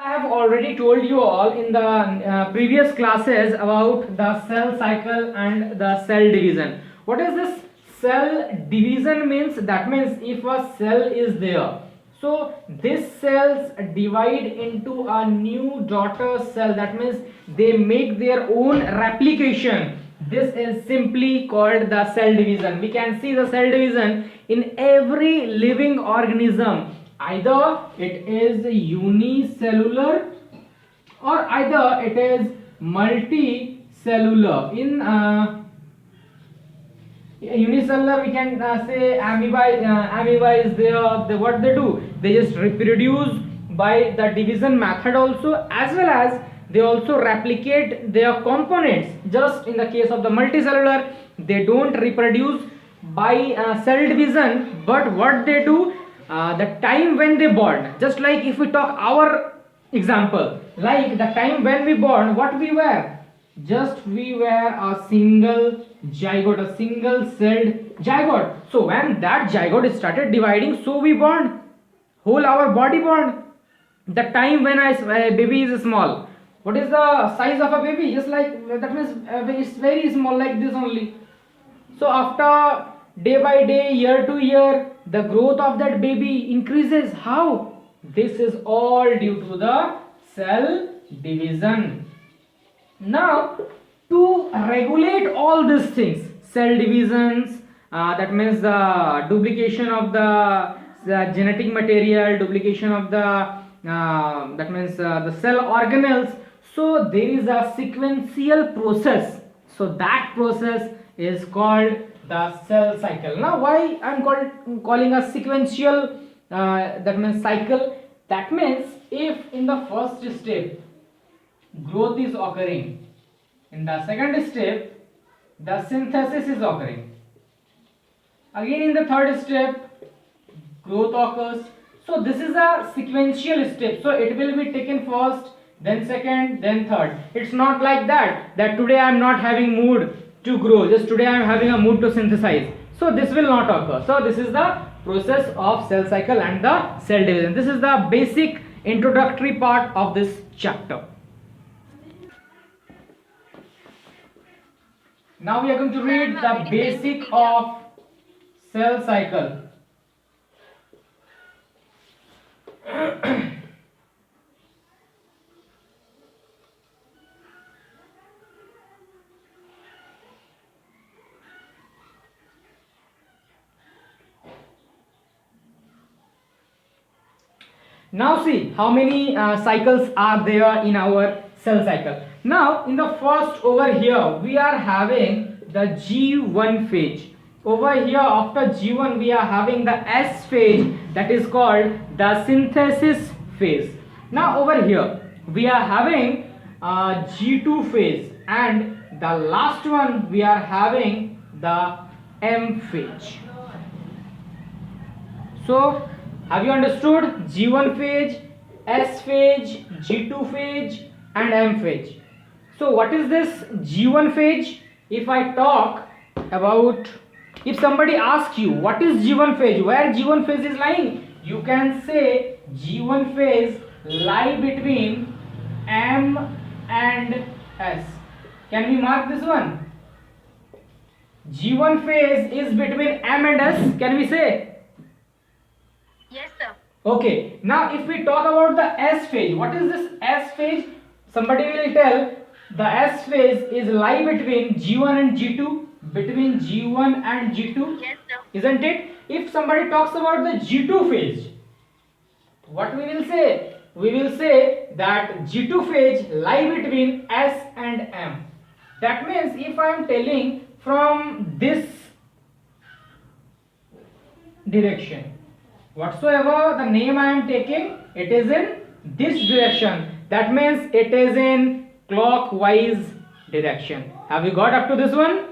I have already told you all in the previous classes about the cell cycle and the cell division. What is this cell division means? That means if a cell is there, so these cells divide into a new daughter cell. That means they make their own replication. This is simply called the cell division. We can see the cell division in every living organism. Either it is unicellular or either it is multicellular. In unicellular we can say amoeba is there. What they do, they just reproduce by the division method also, as well as they also replicate their components. Just in the case of the multicellular, they don't reproduce by cell division, but what they do, the time when they born, just like if we talk our example, like the time when we born, what we were, just we were a single zygote, a single celled zygote. So when that zygote started dividing, so we born, whole our body born. The time when a baby is small, what is the size of a baby? Just like that means it's very small, like this only. So after day by day, year to year, the growth of that baby increases. How? This is all due to the cell division. Now, to regulate all these things, cell divisions, that means the duplication of the genetic material, duplication of the that means the cell organelles. So there is a sequential process. So that process is called the cell cycle. Now, why I'm calling a sequential? That means cycle. That means if in the first step growth is occurring, in the second step the synthesis is occurring, again in the third step growth occurs. So this is a sequential step, so it will be taken first, then second, then third. It's not like that today I am not having mood to grow, just today I am having a mood to synthesize. So this will not occur. So this is the process of cell cycle and the cell division. This is the basic introductory part of this chapter. Now we are going to read the basic of cell cycle. Now see how many cycles are there in our cell cycle. Now in the first over here we are having the G1 phase. Over here after G1 we are having the S phase, that is called the synthesis phase. Now over here we are having G2 phase, and the last one we are having the M phase. So have you understood? G1 phase, S phase, G2 phase and M phase. So what is this G1 phase? If I talk about, if somebody asks you what is G1 phase, where G1 phase is lying, you can say G1 phase lie between M and S. Can we mark this one? G1 phase is between M and S. Can we say? Yes, sir. Okay, now if we talk about the S phase, what is this S phase? Somebody will tell the S phase is lie between G1 and G2, between G1 and G2. Yes, sir. Isn't it? If somebody talks about the G2 phase, what we will say? We will say that G2 phase lie between S and M. That means if I am telling from this direction, whatsoever the name I am taking, it is in this direction. That means it is in clockwise direction. Have you got up to this one?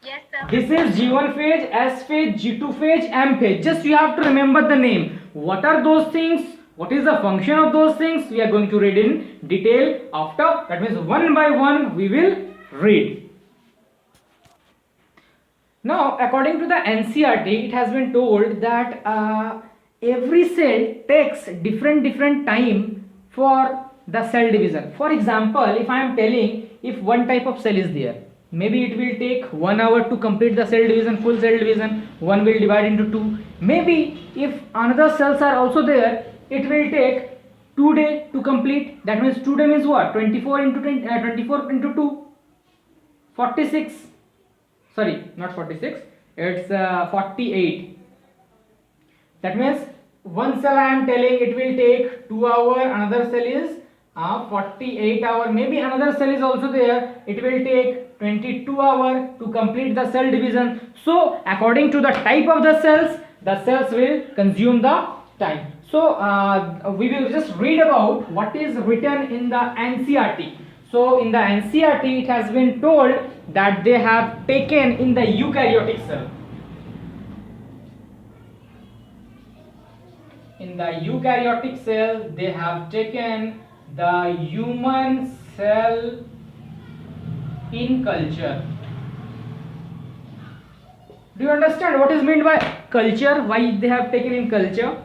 Yes, sir. This is G1 phase, S phase, G2 phase, M phase. Just you have to remember the name. What are those things? What is the function of those things? We are going to read in detail after. That means one by one we will read. Now, according to the NCERT, it has been told that every cell takes different time for the cell division. For example, if I am telling, if one type of cell is there, maybe it will take 1 hour to complete the cell division, full cell division. One will divide into two. Maybe if another cells are also there, it will take 2 days to complete. That means 2 days means what? 24 into 24 into 2, 46. Sorry, not 46. It's 48. That means one cell I am telling it will take 2 hour. Another cell is 48 hour. Maybe another cell is also there. It will take 22 hour to complete the cell division. So according to the type of the cells will consume the time. So we will just read about what is written in the NCERT. So in the NCERT it has been told that they have taken in the eukaryotic cell. In the eukaryotic cell they have taken the human cell in culture. Do you understand what is meant by culture? Why they have taken in culture?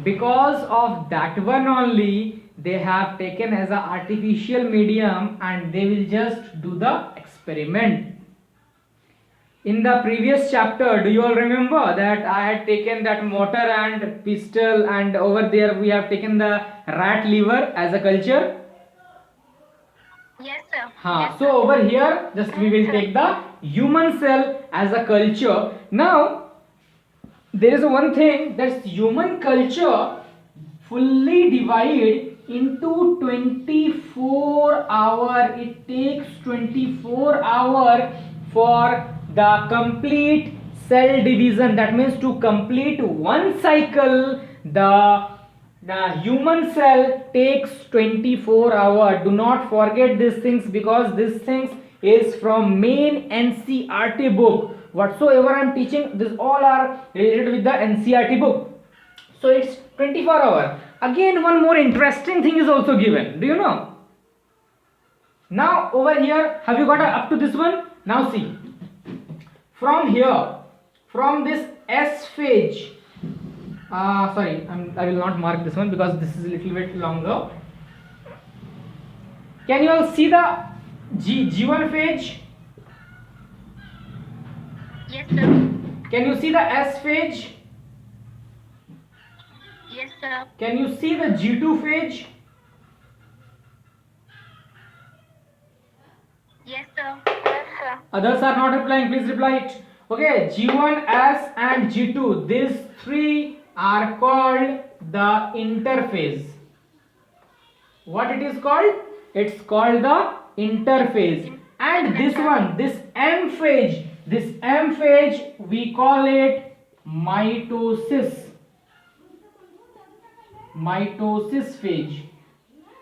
Because of that one only they have taken as a artificial medium and they will just do the experiment. In the previous chapter, do you all remember that I had taken that motor and pistol, and over there we have taken the rat liver as a culture? Yes, sir. So over here just we will take the human cell as a culture. Now there is one thing, that's human culture fully divide into 24 hour. It takes 24 hour for the complete cell division. That means to complete one cycle the human cell takes 24 hour. Do not forget these things, because these things is from main NCERT book. Whatsoever I am teaching, this all are related with the NCERT book. So it's 24 hour. Again one more interesting thing is also given. Do you know? Now over here, have you got up to this one? Now see, from here, from this S phase, sorry, I will not mark this one because this is a little bit longer. Can you all see the G1 phase? Yes, sir. Can you see the S phase? Yes, sir. Can you see the G2 phase? Yes, sir. Yes, sir. Others are not replying, please reply it. Okay, G1, S and G2, these three are called the interphase. What it is called? It's called the interphase. And this one, this M phase, we call it mitosis. Mitosis phase,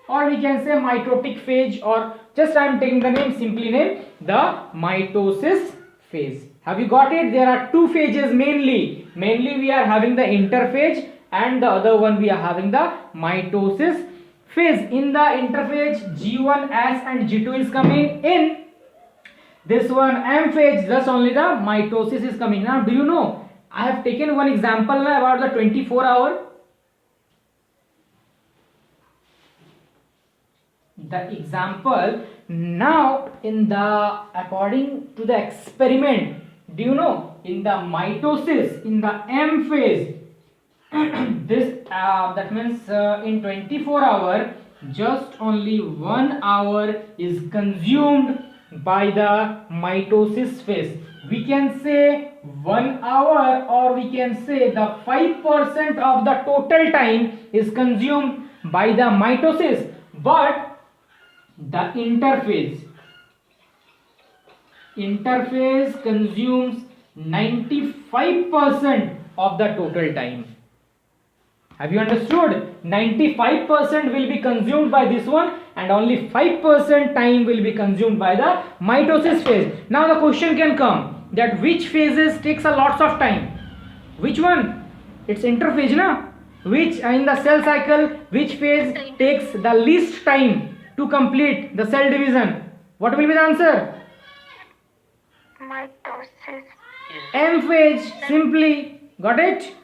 or we can say mitotic phase, or just I am taking the name, simply name the mitosis phase. Have you got it? There are two phases mainly we are having the interphase, and the other one we are having the mitosis phase. In the interphase G1, S and G2 is coming. In this one M phase, thus only the mitosis is coming. Now do you know, I have taken one example now about the 24 hour. The example now in the according to the experiment, do you know, in the mitosis in the M phase this that means in 24 hour just only 1 hour is consumed by the mitosis phase. We can say 1 hour, or we can say the 5% of the total time is consumed by the mitosis, but the interphase consumes 95% of the total time. Have you understood? 95% will be consumed by this one, and only 5% time will be consumed by the mitosis phase. Now the question can come that which phases takes a lots of time? Which one? It's interphase, na? Which in the cell cycle, which phase takes the least time to complete the cell division? What will be the answer? Mitosis. M phase, simply. Got it?